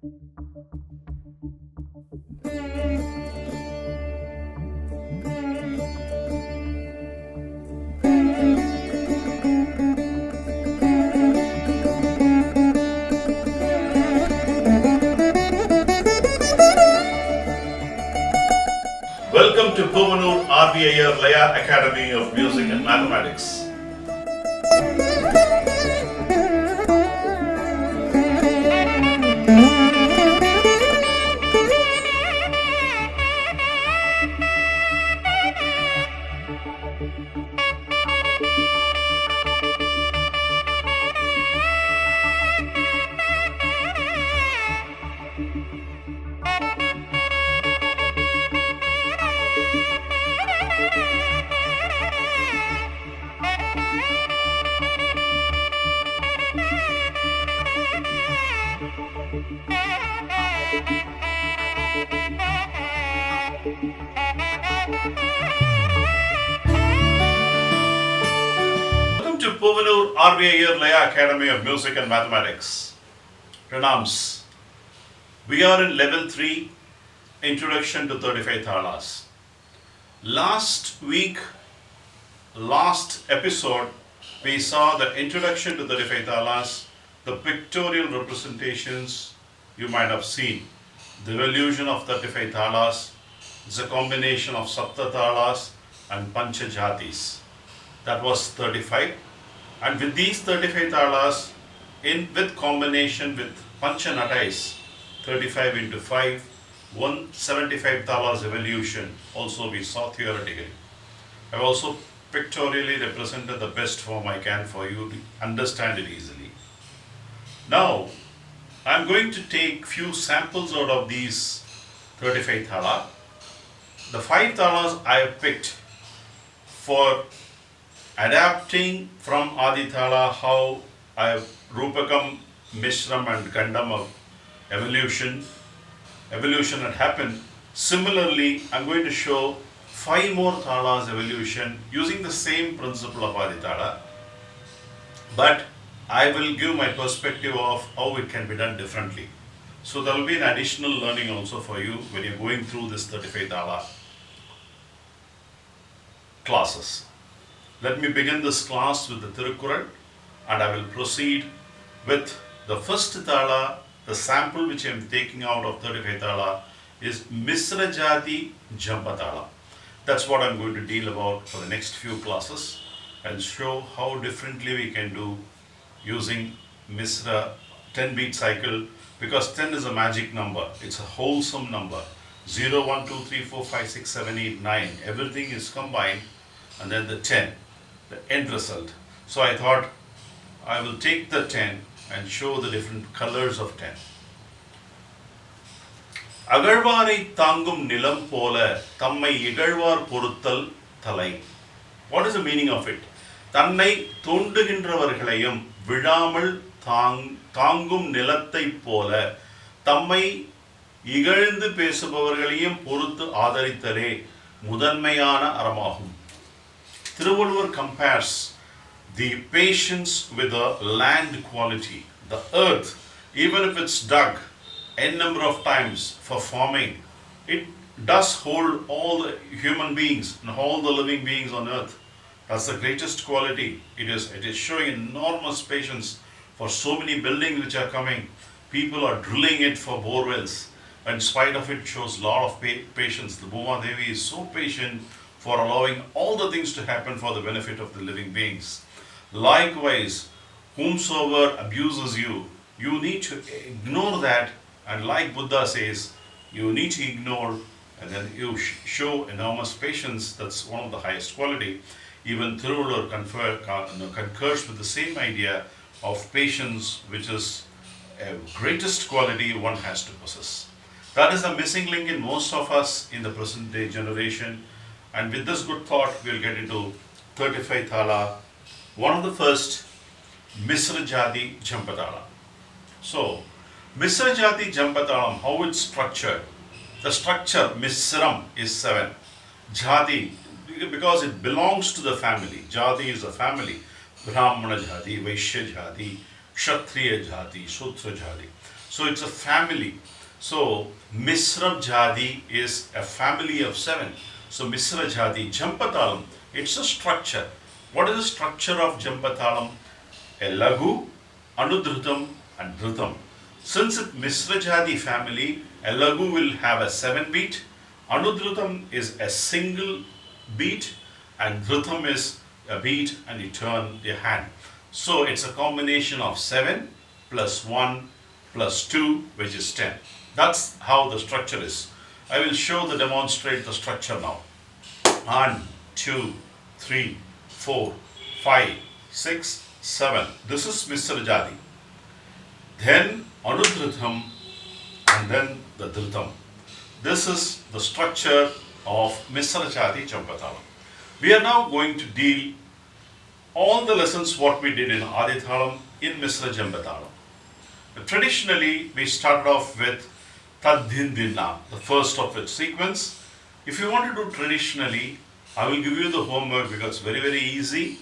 Welcome to Puvanur RVIR Laya Academy of Music and Mathematics. Welcome to Puvanur RVIR Laya Academy of Music and Mathematics. Pranams. We are in level 3, Introduction to 35 Thalas. Last episode, we saw the introduction to 35 Thalas, the pictorial representations you might have seen. The evolution of 35 Thalas is a combination of Sapta Thalas and Pancha Jatis. That was 35. And with these 35 Thalas, with combination with Pancha Natais, 35 into 5, 175 Thalas evolution also we saw theoretically. I have also pictorially represented the best form I can for you to understand it easily. Now, I am going to take few samples out of these 35 Thala. The 5 Thalas I have picked for adapting from Adi Thala how I have Rupakam, Misram and Gandam of evolution had happened. Similarly, I am going to show 5 more Thalas evolution using the same principle of Adi Thala, but I will give my perspective of how it can be done differently. So there will be an additional learning also for you when you are going through this 35 Thala classes. Let me begin this class with the Tirukkural and I will proceed with the first Thala. The sample which I am taking out of 35 Thala is Misra Jathi Jampa Thala. That's what I am going to deal about for the next few classes and show how differently we can do using Misra 10 beat cycle, because 10 is a magic number. It's a wholesome number. 0, 1, 2, 3, 4, 5, 6, 7, 8, 9. Everything is combined and then the 10, the end result. So I thought I will take the 10 and show the different colors of 10. Agarvarai thangum nilam pola tammai igalvar poruttal thalai. What is the meaning of it? Tannai thondugindravargalayum விழாமல் தாங்கும் நிலத்தைப் போல தம்மை இகழ்ந்து பேசுபவர்களையும் பொறுத்து ஆதரித்தலே முதன்மையான அறமாகும். Thiruvalluvar compares the patience with the land quality, the earth, even if it's dug n number of times for forming, it does hold all the human beings and all the living beings on earth. That's the greatest quality. It is showing enormous patience for so many buildings which are coming. People are drilling it for bore wells. In spite of it, shows a lot of patience. The Bhuma Devi is so patient for allowing all the things to happen for the benefit of the living beings. Likewise, whomsoever abuses you, you need to ignore that, and like Buddha says, you need to ignore and then you show enormous patience. That's one of the highest quality. Even Thiruvalluvar concurs with the same idea of patience, which is a greatest quality one has to possess. That is the missing link in most of us in the present day generation. And with this good thought, we'll get into 35 Thala. One of the first, Misra Jathi Jampa Thala. So, Misra Jathi Jampa Thalam, how it's structured. The structure, Misram, is 7. Jathi, because it belongs to the family. Jathi is a family. Brahmana Jathi, Vaishya Jathi, Kshatriya Jathi, Sutra Jathi. So it's a family. So Misra Jathi is a family of 7. So Misra Jathi, Jampa Thalam, it's a structure. What is the structure of Jampa Thalam? A Lagu, Anudhrutam and Dhrutam. Since it's Misra Jathi family, a Lagu will have a 7 beat, Anudhrutam is a single beat, and Dhrutam is a beat and you turn your hand. So it's a combination of 7 plus 1 plus 2, which is 10. That's how the structure is. I will demonstrate the structure now. 1, 2, 3, 4, 5, 6, 7. This is Misra Jathi. Then Anudhrutam and then the Dhrutam. This is the structure of Misra Jathi Jampa Thalam. We are now going to deal all the lessons what we did in Adi Thalam in Misra Jampa Thalam. Traditionally, we started off with Tadhindina, the first of its sequence. If you want to do traditionally, I will give you the homework because it's very, very easy.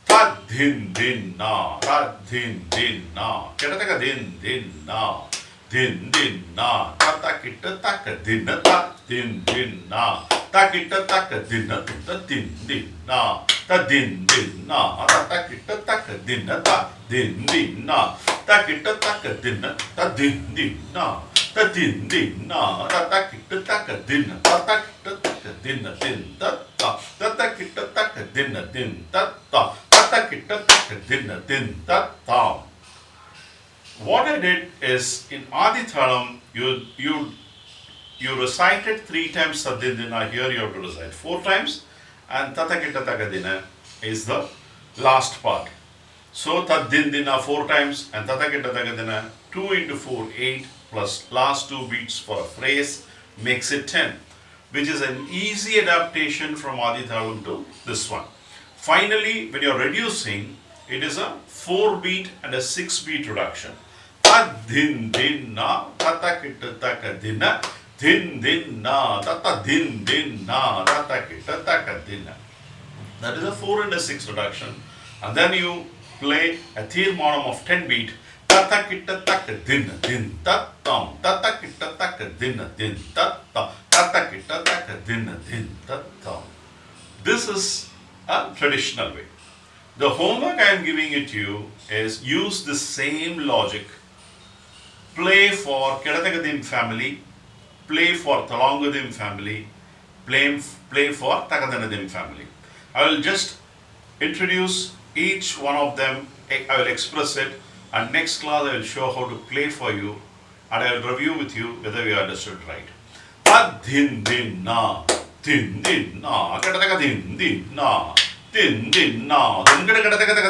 Tadhindina, Tadhindina, Kedataka din din na, din din na, Tatakita taka din na, din din na, Takita taka din na, din din na, din din na, Tatakita taka din na, din din na, Takita taka din na, din din na, din din na, Tatakita taka din na, Tatakita taka din na, din ta, Tatakita taka din na, din ta. What I did is in Adi Thalam, you recited 3 times Tadhindina. Here you have to recite 4 times, and Tatakita Takadina is the last part. So Tadhindina 4 times and Tatakita Takadina 2 into 4, 8 plus last 2 beats for a phrase makes it 10, which is an easy adaptation from Adi Thalam to this one. Finally, when you are reducing, it is a 4 beat and a 6 beat reduction. Tadhin din na, tatakita takadina, din din na, tata din din na, tatakita takadina. That is a 4 and a 6 reduction. And then you play a tirmanam of 10 beat. Tatakita takadina, din tatam, tatakita takadina, din tatam, tatakita takadina, din tatam. This is a traditional way. The homework I am giving it to you is use the same logic. Play for Kedatagadim family, play for Thalanggadim family, play for Takadanadim family. I will just introduce each one of them, I will express it, and next class I will show how to play for you, and I will review with you whether you understood right. Tadhin din na, din din na, Kedatagadim din na, din din na, din din na,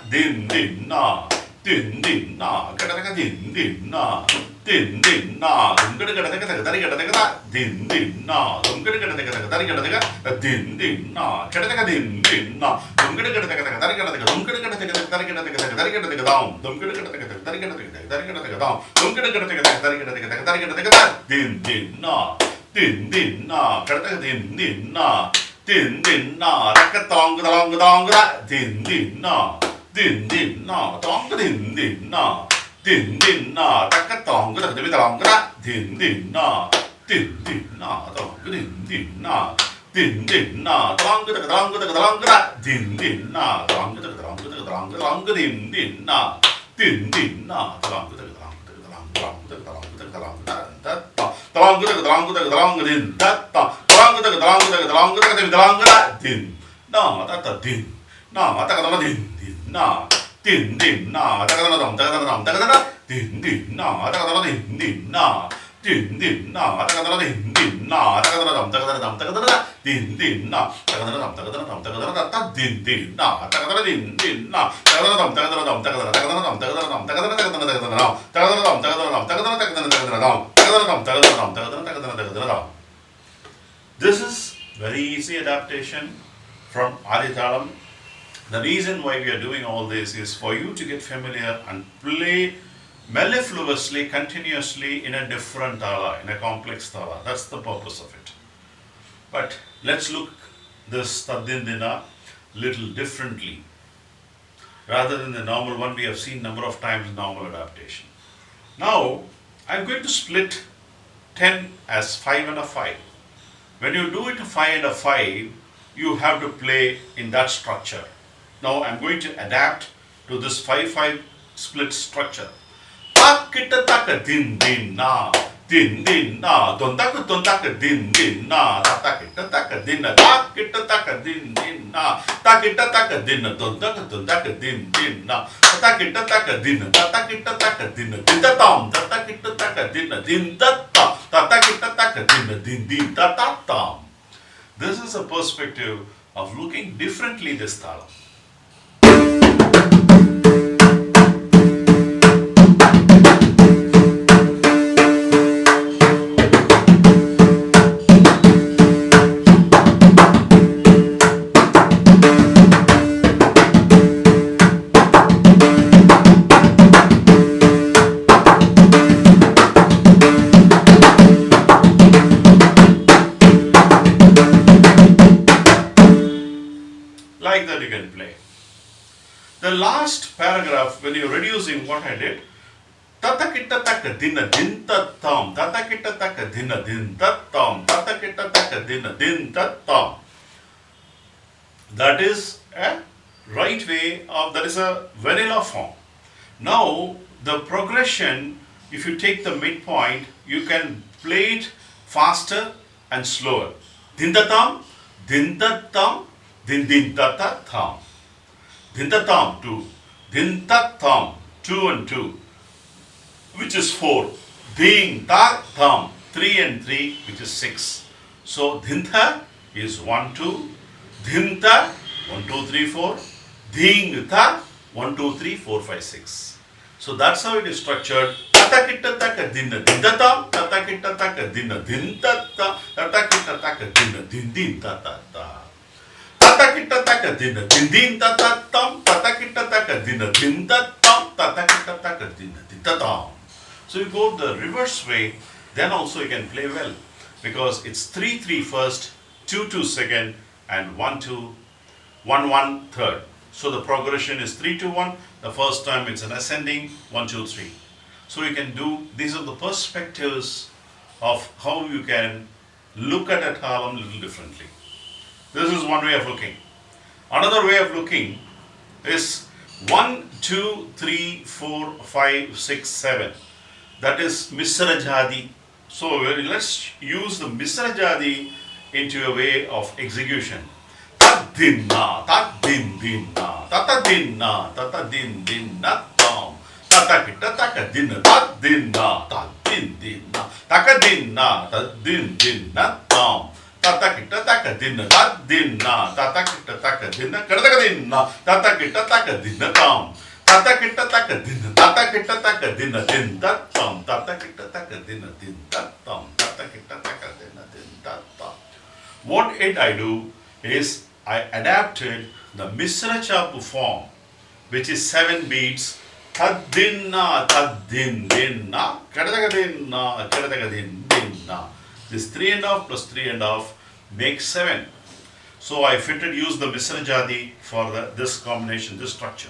din din na, din din na, din din na, din din na, din din na, din din na, din din na, takatong dong din din na, din din na, tong din din na, din din na, takatong din din na, din din na, tong din din na, din din na, tong din din na, tong din din na, din din na, This is very easy adaptation from Adi Thalam. The reason why we are doing all this is for you to get familiar and play mellifluously, continuously in a different thala, in a complex thala. That's the purpose of it. But let's look this Tadhindina little differently. Rather than the normal one, we have seen number of times normal adaptation. Now, I'm going to split 10 as 5 and a 5. When you do it 5 and a 5, you have to play in that structure. Now, I'm going to adapt to this 5-5 split structure. Takita taka din din na, din din na, don taka din din na, takita taka din na, takita taka din din na, takita taka din na, don taka din din na, takita taka din na, takita taka din na, din ta tam, takita taka din na, din ta ta, takita taka din na, din din ta ta tam. This is a perspective of looking differently this Thalam. Like that you can play. The last paragraph, when you're reducing what I did, tatakita taka dina din tatam, tatakita taka dina din tatam, tatakita taka dina din tatam. That is a right way of, that is a vanilla form. Now, the progression, if you take the midpoint, you can play it faster and slower. Din tatam, din tatam, din din ta ta tham. Din ta tam 2. Din ta tham 2 and 2, which is 4. Din ta tham 3 and 3, which is 6. So din ta is 1 2. Din ta 1 2 3 4. Ding ta 1 2 3 4 5 6. So that's how it is structured. Tatakita taka dinna din ta tam. Tatakita taka dinna din ta ta. Tatakita taka dinna din din ta ta ta. Tatakita taka dinna din din ta ta tam, tatakita taka dinna din ta tam, tatakita taka dinna din ta tam. So you go the reverse way, then also you can play well, because it's 3-3 first, 2-2 second, and 1-2, 1-1 third. So the progression is 3-2-1. The first time it's an ascending 1-2-3. So you can do, these are the perspectives of how you can look at a Thalam a little differently. This is one way of looking. Another way of looking is 1, 2, 3, 4, 5, 6, 7. That is Misra Jathi. So let's use the Misra Jathi into a way of execution. Tat din na, tat din din na, tata din na, tata din din na tam. Tata kita taka din na, tat din na, tat din din na, taka din na, tat din din na tam. Tata kita taka dinna, tat dinna, tata kita taka dinna, kadaka dinna, tata kita taka dinna tam. Tata kita taka dinna, tata kita taka dinna din dat tam, tata kita taka dinna din dat tam, tata kita taka dinna din dat tam. What did I do is I adapted the Misra Chapu form, which is 7 beats. Tad dinna, tad din dinna, kadaka dinna, kadaka din dinna. This 3.5 plus 3.5 makes 7. So I used the Misra Jathi for this combination, this structure.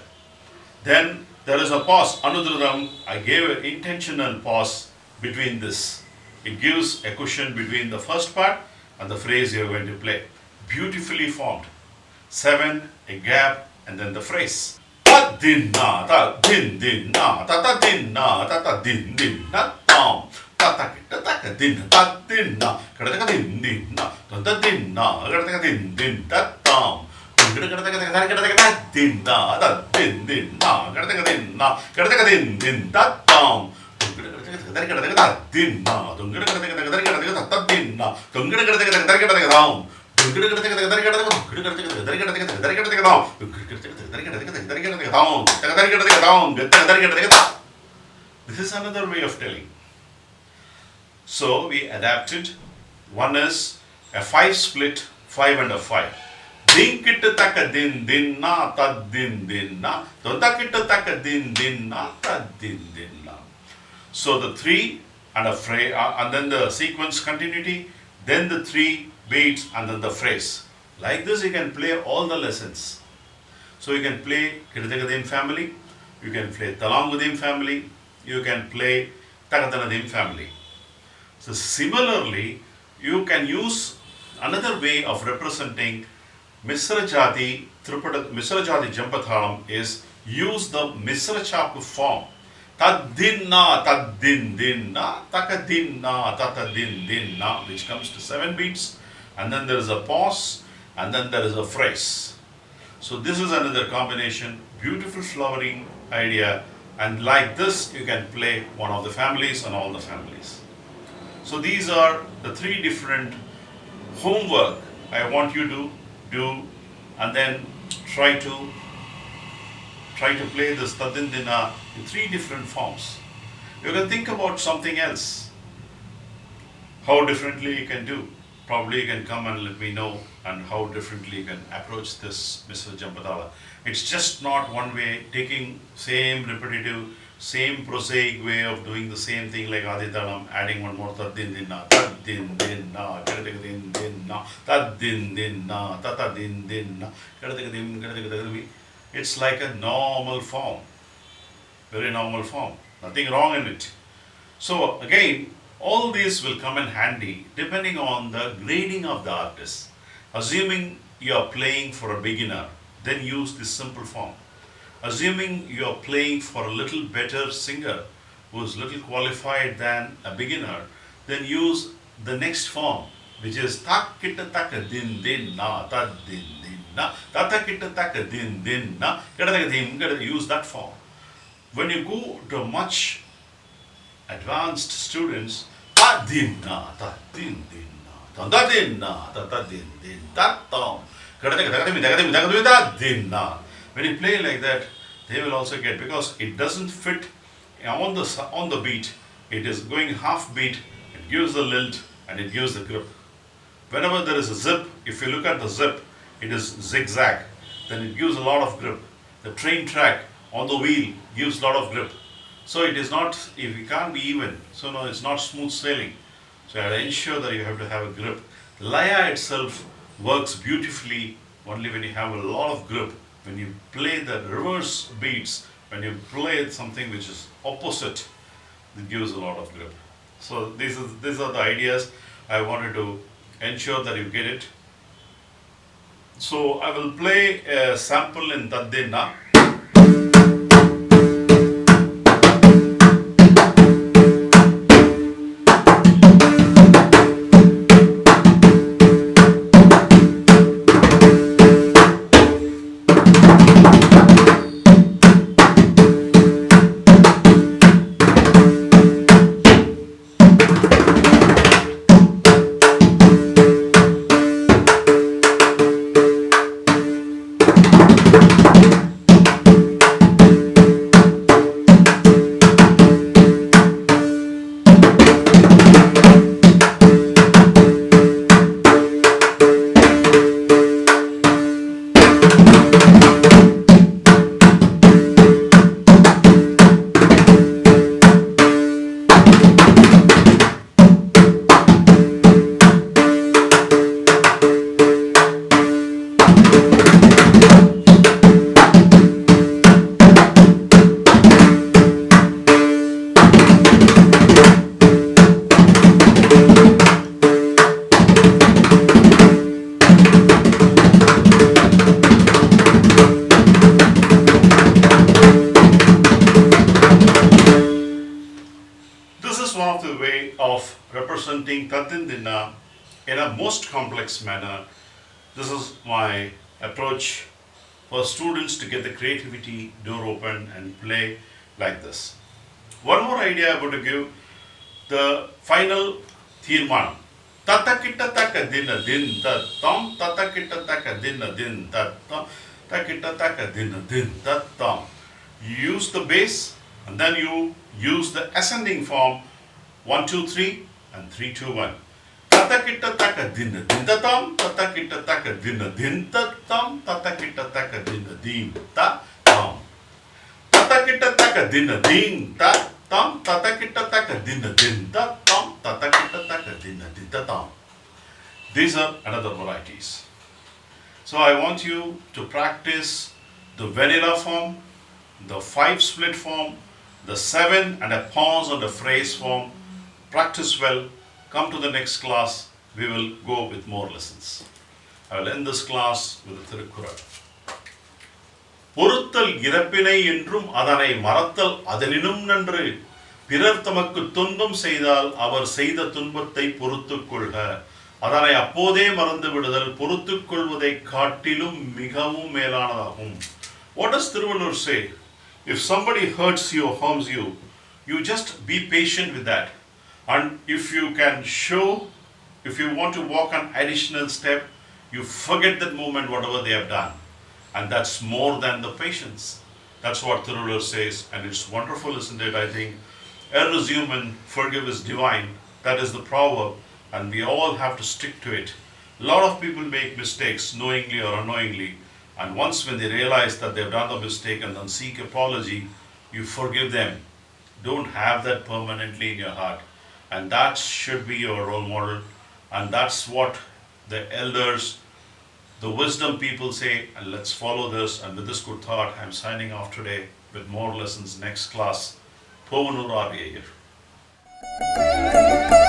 Then there is a pause. Anudradam, I gave an intentional pause between this. It gives a cushion between the first part and the phrase you are going to play. Beautifully formed. 7, a gap, and then the phrase. Ta din na, ta din din na, ta ta din na, ta ta din din na tam. Tata kita taka din ta din na, kadaka din din na, tata din na, kadaka din din ta tam. Kadaka din na, ta din din na, kadaka din na, kadaka din din ta tam. Kadaka din na, kadaka ta din na, kadaka tam. This is another way of telling. So we adapted. One is a 5 split, 5 and a 5. Din kita taka din din na tad din din na. Tonta kita taka din din na tad din din na. So the 3 and a phrase, and then the sequence continuity, then the 3 beats, and then the phrase. Like this you can play all the lessons. So you can play Kirtikadim family, you can play Thalam family, you can play Takadanadim family. So similarly, you can use another way of representing Misra Jathi Misra Jathi Jampa Thalam is use the Misra Chapu form. Tadinna, tadin dinna, takadinna, tatadin dinna, which comes to 7 beats, and then there is a pause, and then there is a phrase. So this is another combination, beautiful flowering idea, and like this you can play one of the families and all the families. So these are the 3 different homework I want you to do, and then try to play this Tadindina in 3 different forms. You can think about something else, how differently you can do. Probably you can come and let me know and how differently you can approach this Mr. Jampadala. It's just not one way, taking same repetitive, same prosaic way of doing the same thing like Aditalam, adding one more Tadindina, Tadindina, Kadadindina, Tadindina, Tatadindina, Kadadadim. It's like a normal form, very normal form, nothing wrong in it. So again, all these will come in handy depending on the grading of the artist. Assuming you are playing for a beginner, then use this simple form. Assuming you are playing for a little better singer who is little qualified than a beginner, then use the next form, which is tak kita taka din din na ta din din na tata kita taka din din na use that form. When you go to much advanced students, ta din na ta din din na ta din na ta din din ta tom din na. When you play like that, they will also get, because it doesn't fit on the beat. It is going half beat. It gives the lilt and it gives the grip. Whenever there is a zip, if you look at the zip, it is zigzag. Then it gives a lot of grip. The train track on the wheel gives a lot of grip. So it is not, if it can't be even, so no, it's not smooth sailing. So you have to ensure that you have to have a grip. Laya itself works beautifully only when you have a lot of grip. When you play the reverse beats, when you play something which is opposite, it gives a lot of grip. So these are the ideas I wanted to ensure that you get it. So I will play a sample in Taddena. Of representing Tatindina in a most complex manner. This is my approach for students to get the creativity door open and play like this. One more idea I want to give, the final Thirmanam. Tatakita taka dinna din tat tam, tatakita taka dinna din tat tam, takita taka dinna din tat tam. You use the bass and then you use the ascending form 1, 2, 3 and 3, 2, 1. Tata kita taka dinna dinta tam, tata kita taka dinna dinta tam, tata kita taka dinna dinta tam. Tata kita taka dinna dinta tam, tata kita taka dinna dinta tam, tata kita taka dinna dinta tam. These are another varieties. So I want you to practice the vanilla form, the 5 split form, The 7 and a pause on the phrase form. Practice well. Come to the next class. We will go with more lessons. I will end this class with the Thirukkural. பொறுத்தல் இறப்பினை என்றும் அதனை மறத்தல் அதனினும் நன்று. பிறர் தமக்கு துன்பம் செய்தால் அவர் செய்த துன்பத்தை பொறுத்துக் கொள்க. அதனை அப்போதே மறந்து விடுதல் பொறுத்துக் கொள்வதை காட்டிலும் மிகவும் மேலானதாகும். What does Thiruvallur say? If somebody hurts you or harms you, you just be patient with that. And if you can show, if you want to walk an additional step, you forget that moment, whatever they have done. And that's more than the patience. That's what Thiruvallur says, and it's wonderful, isn't it? I think, err is human, forgive is divine. That is the proverb, and we all have to stick to it. A lot of people make mistakes, knowingly or unknowingly, and once when they realize that they've done the mistake and then seek apology, you forgive them. Don't have that permanently in your heart. And that should be your role model, and that's what the elders, the wisdom people say, and let's follow this. And with this good thought, I'm signing off today with more lessons next class. Povanur R.